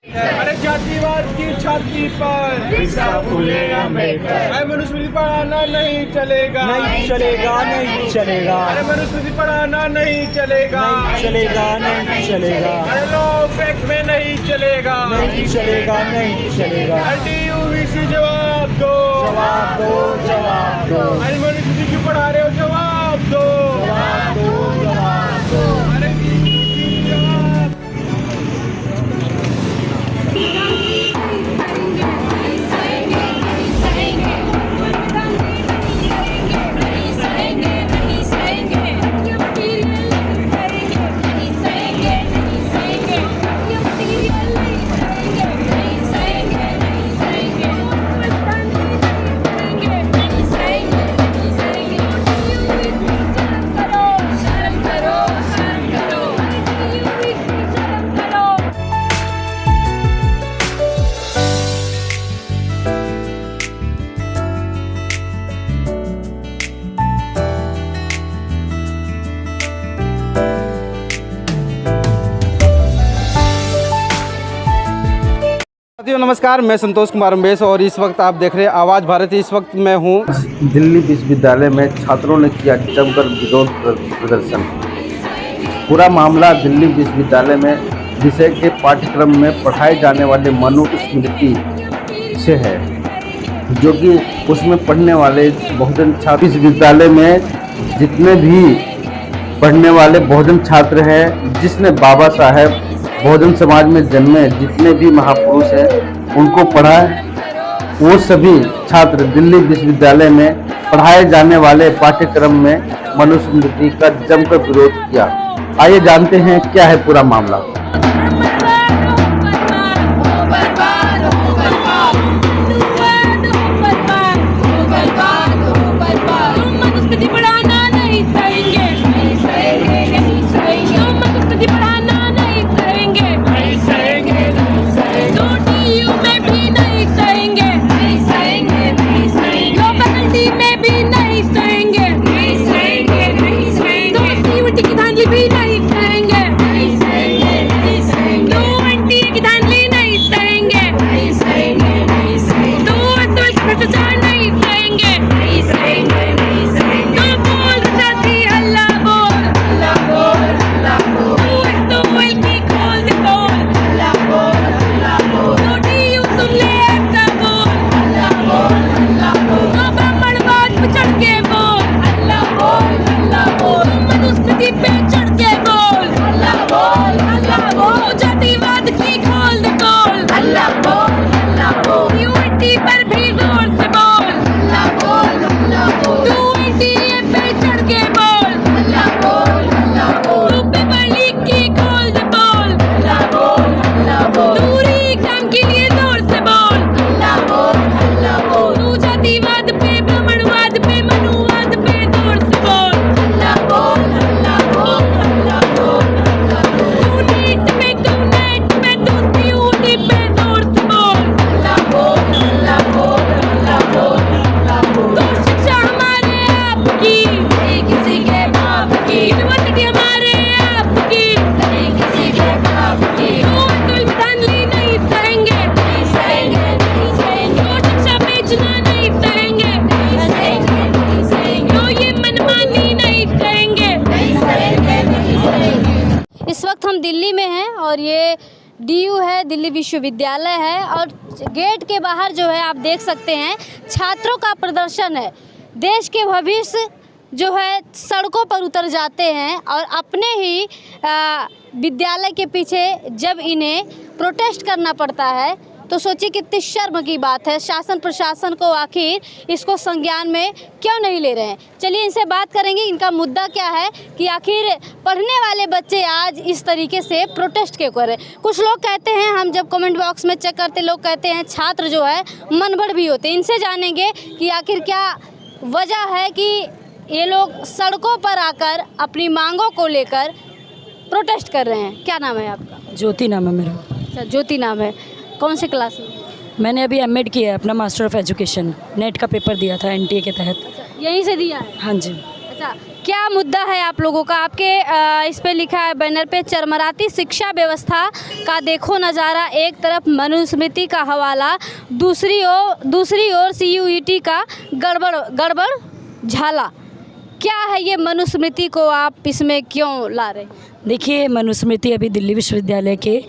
अरे जातिवाद की छाती पर मनुस्मृति पढ़ाना नहीं चलेगा, नहीं चलेगा, नहीं चलेगा, अरे मनुस्मृति पढ़ाना नहीं चलेगा, नहीं चलेगा, नहीं चलेगा, अरे लॉ ऑफ एक्ट में नहीं चलेगा, नहीं चलेगा, नहीं चलेगा। DUVC जवाब दो, जवाब दो, जवाब दो, अरे मनुस्मृति क्यों पढ़ा रहे हो, जवाब दो, जवाब दो, जवाब दो। अरे DUVC जवाब। साथियों नमस्कार, मैं संतोष कुमार अम्बेश और इस वक्त आप देख रहे हैं आवाज़ भारती। इस वक्त मैं हूँ दिल्ली विश्वविद्यालय में छात्रों ने किया जमकर विरोध प्रदर्शन। पूरा मामला दिल्ली विश्वविद्यालय में विषय के पाठ्यक्रम में पढ़ाए जाने वाले मनुस्मृति से है, जो कि उसमें पढ़ने वाले बहुजन छात्र विश्वविद्यालय में जितने भी पढ़ने वाले बहुजन छात्र हैं, जिसने बाबा साहेब बहुजन समाज में जन्मे जितने भी महापुरुष हैं उनको पढ़ा है, वो सभी छात्र दिल्ली विश्वविद्यालय में पढ़ाए जाने वाले पाठ्यक्रम में मनुस्मृति का जमकर विरोध किया। आइए जानते हैं क्या है पूरा मामला। इस वक्त हम दिल्ली में हैं और ये DU है, दिल्ली विश्वविद्यालय है, और गेट के बाहर जो है आप देख सकते हैं छात्रों का प्रदर्शन है। देश के भविष्य जो है सड़कों पर उतर जाते हैं और अपने ही विद्यालय के पीछे जब इन्हें प्रोटेस्ट करना पड़ता है तो सोचिए कितनी शर्म की बात है। शासन प्रशासन को आखिर इसको संज्ञान में क्यों नहीं ले रहे हैं। चलिए इनसे बात करेंगे, इनका मुद्दा क्या है कि आखिर पढ़ने वाले बच्चे आज इस तरीके से प्रोटेस्ट क्यों कर रहे हैं। कुछ लोग कहते हैं, हम जब कमेंट बॉक्स में चेक करते लोग कहते हैं छात्र जो है मनभड़ भी होते हैं। इनसे जानेंगे कि आखिर क्या वजह है कि ये लोग सड़कों पर आकर अपनी मांगों को लेकर प्रोटेस्ट कर रहे हैं। क्या नाम है आपका? ज्योति नाम है मेरा। अच्छा, ज्योति नाम है। कौन से क्लास में? मैंने अभी एमएड किया है, अपना मास्टर ऑफ एजुकेशन। नेट का पेपर दिया था NTA के तहत। अच्छा, यहीं से दिया है? हाँ जी। अच्छा, क्या मुद्दा है आप लोगों का? आपके इस पे लिखा है बैनर पे, चरमराती शिक्षा व्यवस्था का देखो नज़ारा, एक तरफ मनुस्मृति का हवाला, दूसरी ओर CUET का गड़बड़ झाला। क्या है ये मनुस्मृति को आप इसमें क्यों ला रहे हैं? देखिए, मनुस्मृति अभी दिल्ली विश्वविद्यालय के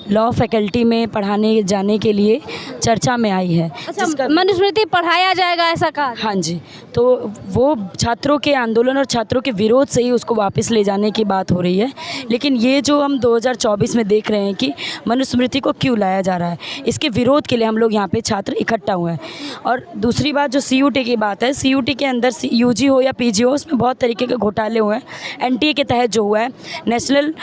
लॉ फैकल्टी में पढ़ाने जाने के लिए चर्चा में आई है। अच्छा, मनुस्मृति पढ़ाया जाएगा ऐसा कहा? हाँ जी, तो वो छात्रों के आंदोलन और छात्रों के विरोध से ही उसको वापस ले जाने की बात हो रही है। लेकिन ये जो हम 2024 में देख रहे हैं कि मनुस्मृति को क्यों लाया जा रहा है, इसके विरोध के लिए हम लोग यहाँ पे छात्र इकट्ठा हुए हैं। और दूसरी बात जो CUET की बात है, CUET के अंदर UG हो या PG हो, उसमें बहुत तरीके के घोटाले हुए हैं। NTA के तहत जो हुआ है, नेशनल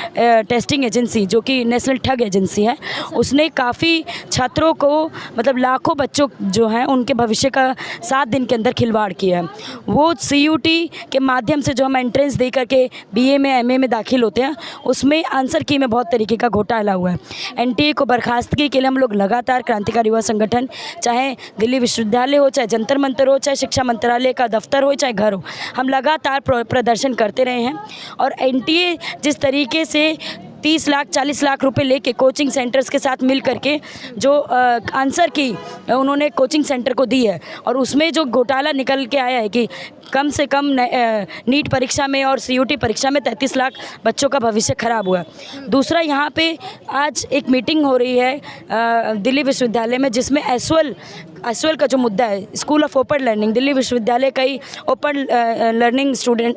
टेस्टिंग एजेंसी, जो कि नेशनल ठग एजेंसी है, उसने काफ़ी छात्रों को, मतलब लाखों बच्चों जो हैं उनके भविष्य का 7 दिन के अंदर खिलवाड़ किया है। वो CUET के माध्यम से जो हम एंट्रेंस दे करके BA में MA में दाखिल होते हैं, उसमें आंसर की में बहुत तरीके का घोटाला हुआ है। NTA को बर्खास्तगी के लिए हम लोग लगातार क्रांतिकारी युवा संगठन, चाहे दिल्ली विश्वविद्यालय हो, चाहे जंतर मंतर हो, चाहे शिक्षा मंत्रालय का दफ्तर हो, चाहे घर हो, हम लगातार प्रदर्शन करते रहे हैं। और NTA जिस तरीके से 30 लाख 40 लाख रुपए लेके कोचिंग सेंटर्स के साथ मिल करके जो आंसर की उन्होंने कोचिंग सेंटर को दी है, और उसमें जो घोटाला निकल के आया है कि कम से कम नीट परीक्षा में और CUET परीक्षा में 33 लाख बच्चों का भविष्य खराब हुआ। दूसरा, यहाँ पे आज एक मीटिंग हो रही है दिल्ली विश्वविद्यालय में, जिसमें एसओएल का जो मुद्दा है, school of open learning, Delhi विश्वविद्यालय का ही ओपन लर्निंग स्टूडेंट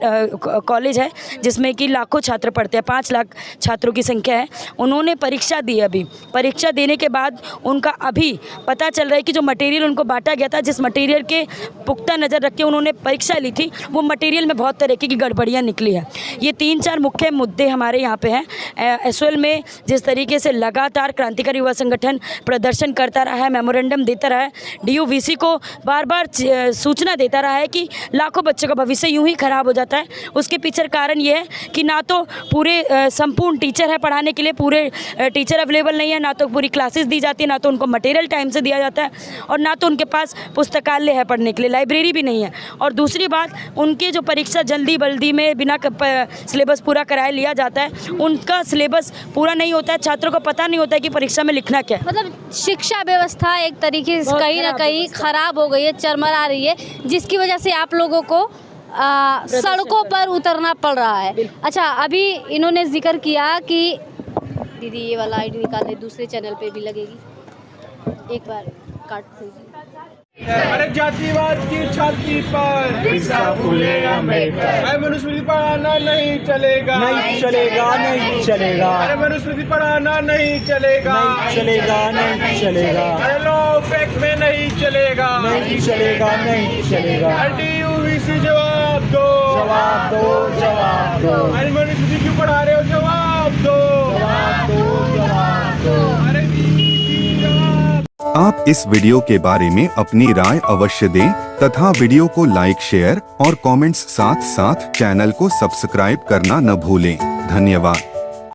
कॉलेज है, जिसमें कि लाखों छात्र पढ़ते हैं, 5 लाख छात्रों की संख्या है। उन्होंने परीक्षा दी। अभी परीक्षा देने के बाद उनका अभी पता चल रहा है कि जो मटेरियल उनको बांटा गया था, जिस मटेरियल के पुख्ता नज़र रख के उन्होंने परीक्षा ली थी, वो मटेरियल में बहुत तरीके की गड़बड़ियाँ निकली है। ये 3-4 मुख्य मुद्दे हमारे यहाँ पे हैं। एसओएल में जिस तरीके से लगातार क्रांतिकारी युवा संगठन प्रदर्शन करता रहा है, मेमोरेंडम देता रहा है, DUVC को बार बार सूचना देता रहा है कि लाखों बच्चों का भविष्य यूं ही खराब हो जाता है। उसके पीछे कारण ये है कि ना तो पूरे संपूर्ण टीचर है पढ़ाने के लिए, पूरे टीचर अवेलेबल नहीं है, ना तो पूरी क्लासेस दी जाती है, ना तो उनको मटेरियल टाइम से दिया जाता है, और ना तो उनके पास पुस्तकालय है पढ़ने के लिए, लाइब्रेरी भी नहीं है। और दूसरी बात, उनके जो परीक्षा जल्दी में बिना सिलेबस पूरा कराए लिया जाता है, उनका सिलेबस पूरा नहीं होता है, छात्रों को पता नहीं होता है कि परीक्षा में लिखना क्या है। मतलब शिक्षा व्यवस्था एक तरीके से कहीं ना कहीं खराब हो गई है, चरमरा रही है, जिसकी वजह से आप लोगों को सड़कों पर उतरना पड़ रहा है। अच्छा, अभी इन्होंने जिक्र किया कि दीदी ये वाला आईडी निकाल दे, दूसरे चैनल पे भी लगेगी, एक बार काट दीजिए। अरे जातिवाद की छाती पर फूलेगा बेटा। मनुस्मृति पढ़ाना नहीं चलेगा, नहीं चलेगा, नहीं चलेगा, अरे मनुस्मृति पढ़ाना नहीं चलेगा, नहीं चलेगा, नहीं चलेगा, अरे लॉ फैक्ट में नहीं चलेगा, नहीं चलेगा, नहीं चलेगा। DUVC जवाब दो, जवाब दो, जवाब दो, अरे मनुस्मृति क्यों पढ़ा रहे हो, जवाब दो, जवाब दो, जवाब दो। अरे DUVC जवाब। आप इस वीडियो के बारे में अपनी राय अवश्य दें तथा वीडियो को लाइक, शेयर और कमेंट्स साथ चैनल को सब्सक्राइब करना न भूलें। धन्यवाद।